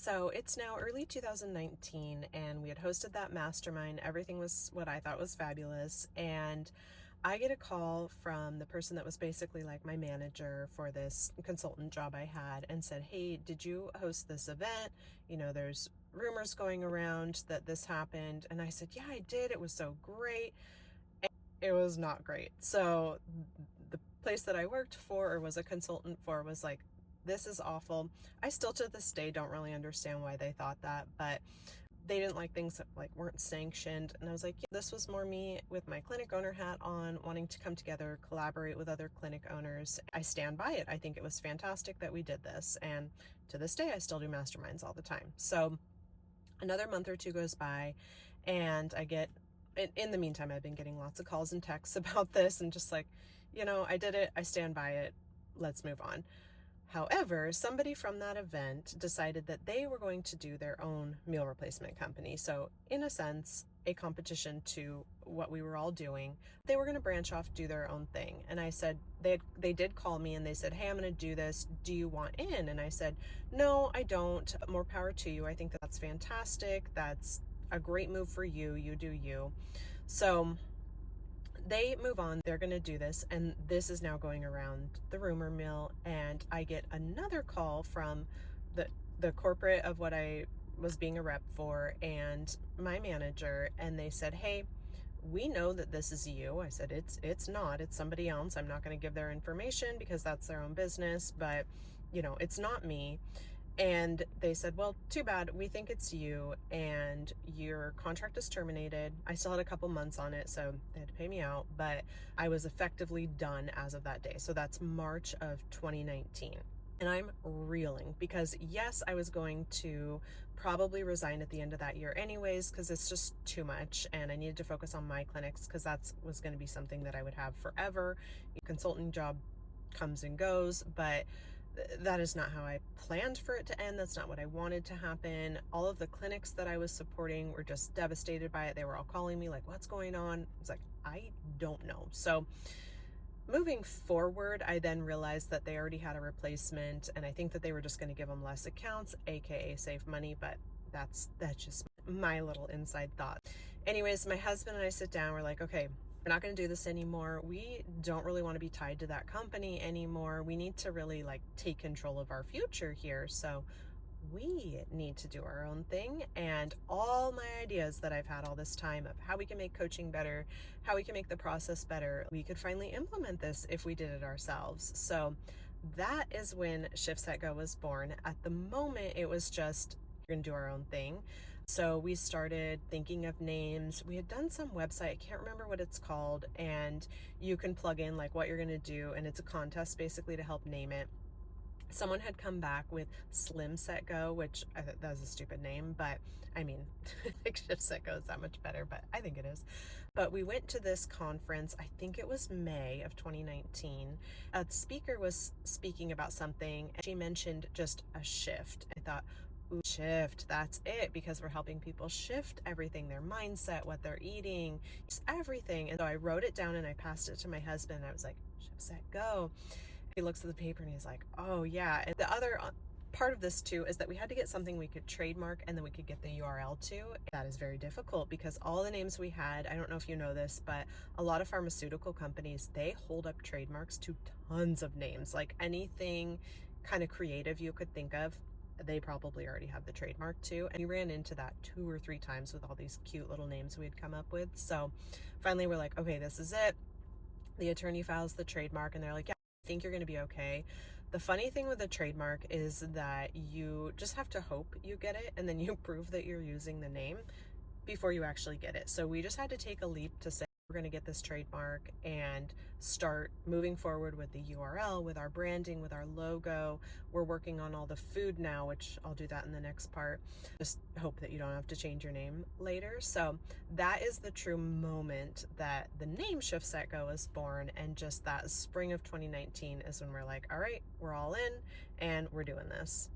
So it's now early 2019, and we had hosted that mastermind. Everything was what I thought was fabulous. And I get a call from the person that was basically like my manager for this consultant job I had and said, "Hey, did you host this event? There's rumors going around that this happened." And I said, "Yeah, I did. It was so great." It was not great. So the place that I worked for or was a consultant for was like, "This is awful." I still to this day don't really understand why they thought that, but they didn't like things that like weren't sanctioned. And I was like, yeah, this was more me with my clinic owner hat on, wanting to come together, collaborate with other clinic owners. I stand by it. I think it was fantastic that we did this. And to this day, I still do masterminds all the time. So another month or two goes by, and I get, in the meantime, I've been getting lots of calls and texts about this and just like, I did it, I stand by it, let's move on. However, somebody from that event decided that they were going to do their own meal replacement company. So, in a sense, a competition to what we were all doing. They were going to branch off, do their own thing. And I said, they did call me and they said, "Hey, I'm going to do this. Do you want in?" And I said, "No, I don't. More power to you. I think that's fantastic. That's a great move for you. You do you." So they move on, they're going to do this, and this is now going around the rumor mill. And I get another call from the corporate of what I was being a rep for and my manager, and they said, "Hey, we know that this is you." I said, it's not, it's somebody else. I'm not going to give their information because that's their own business, but it's not me. And they said, "Well, too bad. We think it's you, and your contract is terminated." I still had a couple months on it, so they had to pay me out, but I was effectively done as of that day. So that's March of 2019. And I'm reeling because, yes, I was going to probably resign at the end of that year anyways, because it's just too much and I needed to focus on my clinics because that's was going to be something that I would have forever. Consulting job comes and goes, but that is not how I planned for it to end. That's not what I wanted to happen. All of the clinics that I was supporting were just devastated by it. They were all calling me like, "What's going on?" I was like, "I don't know." So moving forward, I then realized that they already had a replacement, and I think that they were just going to give them less accounts, aka save money. But that's just my little inside thought. Anyways, my husband and I sit down, we're like, "Okay, we're not going to do this anymore. We don't really want to be tied to that company anymore. We need to really like take control of our future here. So we need to do our own thing." And all my ideas that I've had all this time of how we can make coaching better, how we can make the process better, we could finally implement this if we did it ourselves. So that is when ShiftSetGo was born. At the moment, it was just, we're going to do our own thing. So we started thinking of names. We had done some website, I can't remember what it's called, and you can plug in like what you're going to do, and it's a contest basically to help name it. Someone had come back with SlimSetGo, which I thought that was a stupid name, but I mean, like ShiftSetGo is that much better, but I think it is. But we went to this conference, I think it was May of 2019. A speaker was speaking about something, and she mentioned just a shift. I thought, "Ooh, shift, that's it," because we're helping people shift everything, their mindset, what they're eating, just everything. And so I wrote it down and I passed it to my husband. And I was like, "ShiftSetGo." He looks at the paper and he's like, "Oh yeah." And the other part of this too is that we had to get something we could trademark and then we could get the URL to. That is very difficult because all the names we had, I don't know if you know this, but a lot of pharmaceutical companies, they hold up trademarks to tons of names. Like anything kind of creative you could think of, they probably already have the trademark too. And we ran into that 2 or 3 times with all these cute little names we had come up with. So finally we're like, "Okay, this is it." The attorney files the trademark and they're like, "Yeah, I think you're going to be okay." The funny thing with a trademark is that you just have to hope you get it, and then you prove that you're using the name before you actually get it. So we just had to take a leap to say, we're going to get this trademark and start moving forward with the URL, with our branding, with our logo. We're working on all the food now, which I'll do that in the next part. Just hope that you don't have to change your name later. So that is the true moment that the name ShiftSetGo is born. And just that spring of 2019 is when we're like, "All right, we're all in and we're doing this."